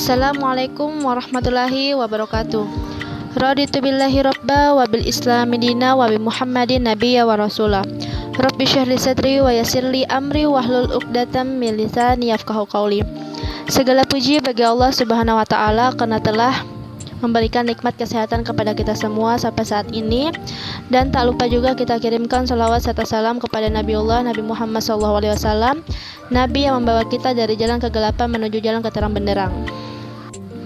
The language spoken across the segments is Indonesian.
Assalamualaikum warahmatullahi wabarakatuh. Raditu billahi rabba wa bil islami dina wa bi Muhammadin nabiyya wa rasula. Rabbi shrah li sadri wa yassir li amri wahlul 'uqdatam min lisani yafqahu qawli. Segala puji bagi Allah Subhanahu wa taala karena telah memberikan nikmat kesehatan kepada kita semua sampai saat ini, dan tak lupa juga kita kirimkan salawat serta salam kepada Nabiullah Nabi Muhammad SAW, Nabi yang membawa kita dari jalan kegelapan menuju jalan keterang benderang.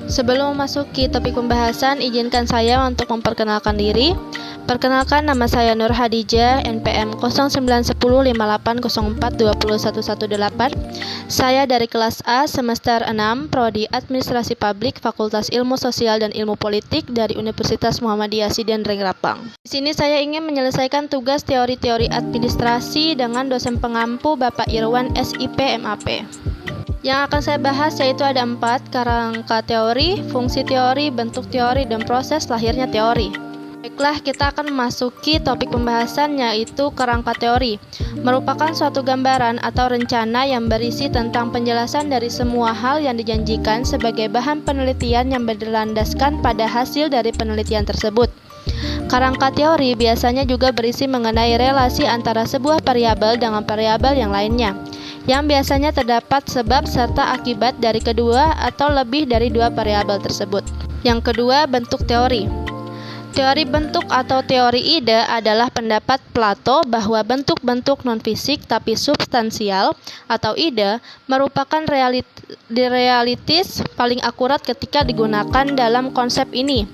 Sebelum memasuki topik pembahasan, izinkan saya untuk memperkenalkan diri. Perkenalkan, nama saya Nur Hadijah, NPM 091058042118. Saya dari kelas A semester 6, Prodi Administrasi Publik, Fakultas Ilmu Sosial dan Ilmu Politik dari Universitas Muhammadiyah Sidian Rengrapang. Di sini saya ingin menyelesaikan tugas teori-teori administrasi dengan dosen pengampu Bapak Irwan SIP MAP. Yang akan saya bahas yaitu ada 4, kerangka teori, fungsi teori, bentuk teori, dan proses lahirnya teori. Baiklah, kita akan memasuki topik pembahasan yaitu kerangka teori. Merupakan suatu gambaran atau rencana yang berisi tentang penjelasan dari semua hal yang dijanjikan sebagai bahan penelitian yang berlandaskan pada hasil dari penelitian tersebut. Kerangka teori biasanya juga berisi mengenai relasi antara sebuah variabel dengan variabel yang lainnya, yang biasanya terdapat sebab serta akibat dari kedua atau lebih dari dua variabel tersebut. Yang kedua, bentuk teori. Teori bentuk atau teori ide adalah pendapat Plato bahwa bentuk-bentuk non-fisik tapi substansial atau ide merupakan realitis paling akurat ketika digunakan dalam konsep ini.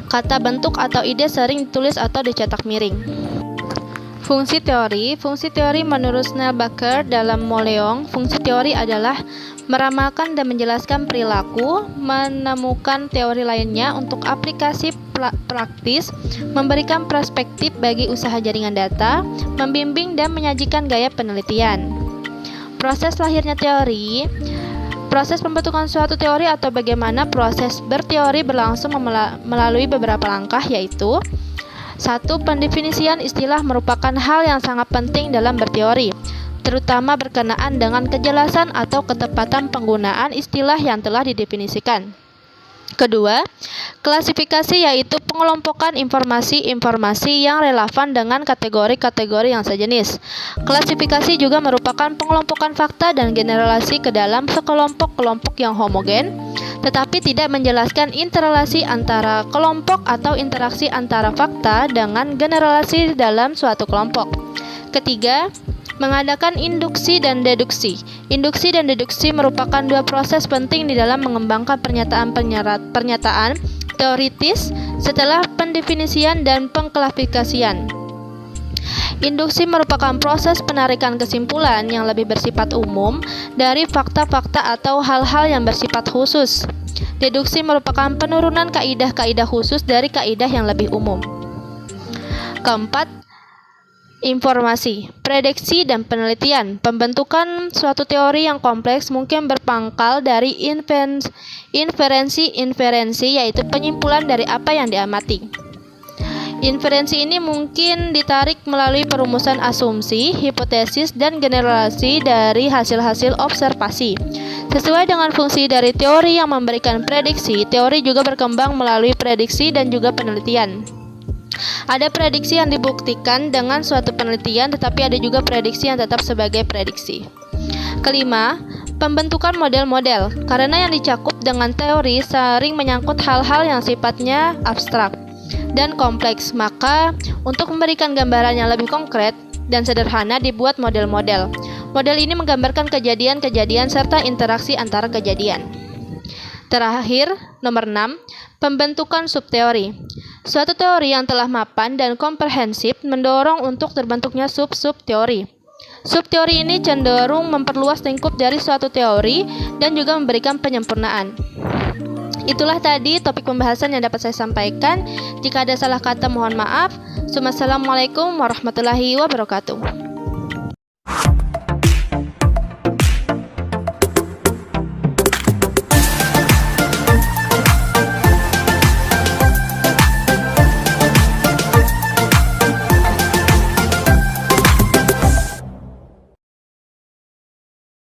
Kata bentuk atau ide sering ditulis atau dicetak miring. Fungsi teori menurut Schnellbacher dalam Moleong, fungsi teori adalah meramalkan dan menjelaskan perilaku, menemukan teori lainnya untuk aplikasi praktis, memberikan perspektif bagi usaha jaringan data, membimbing dan menyajikan gaya penelitian. Proses lahirnya teori. Proses pembentukan suatu teori atau bagaimana proses berteori berlangsung melalui beberapa langkah, yaitu 1. Pendefinisian istilah merupakan hal yang sangat penting dalam berteori, terutama berkenaan dengan kejelasan atau ketepatan penggunaan istilah yang telah didefinisikan. Kedua, klasifikasi yaitu pengelompokan informasi-informasi yang relevan dengan kategori-kategori yang sejenis. Klasifikasi juga merupakan pengelompokan fakta dan generalisasi ke dalam sekelompok-kelompok yang homogen, tetapi tidak menjelaskan interrelasi antara kelompok atau interaksi antara fakta dengan generalisasi dalam suatu kelompok. Ketiga, mengadakan induksi dan deduksi. Induksi dan deduksi merupakan dua proses penting di dalam mengembangkan pernyataan teoritis setelah pendefinisian dan pengklasifikasian. Induksi merupakan proses penarikan kesimpulan yang lebih bersifat umum dari fakta-fakta atau hal-hal yang bersifat khusus. Deduksi merupakan penurunan kaidah-kaidah khusus dari kaidah yang lebih umum. Keempat, informasi, prediksi, dan penelitian. Pembentukan suatu teori yang kompleks mungkin berpangkal dari inferensi, yaitu penyimpulan dari apa yang diamati. Inferensi ini mungkin ditarik melalui perumusan asumsi, hipotesis, dan generalisasi dari hasil-hasil observasi. Sesuai dengan fungsi dari teori yang memberikan prediksi, teori juga berkembang melalui prediksi dan juga penelitian. Ada prediksi yang dibuktikan dengan suatu penelitian, tetapi ada juga prediksi yang tetap sebagai prediksi. Kelima, pembentukan model-model. Karena yang dicakup dengan teori sering menyangkut hal-hal yang sifatnya abstrak dan kompleks, maka untuk memberikan gambaran yang lebih konkret dan sederhana dibuat model-model. Model ini menggambarkan kejadian-kejadian serta interaksi antara kejadian. Terakhir, nomor 6, pembentukan subteori. Suatu teori yang telah mapan dan komprehensif mendorong untuk terbentuknya sub-subteori. Subteori ini cenderung memperluas lingkup dari suatu teori dan juga memberikan penyempurnaan. Itulah tadi topik pembahasan yang dapat saya sampaikan. Jika ada salah kata mohon maaf. Assalamualaikum warahmatullahi wabarakatuh.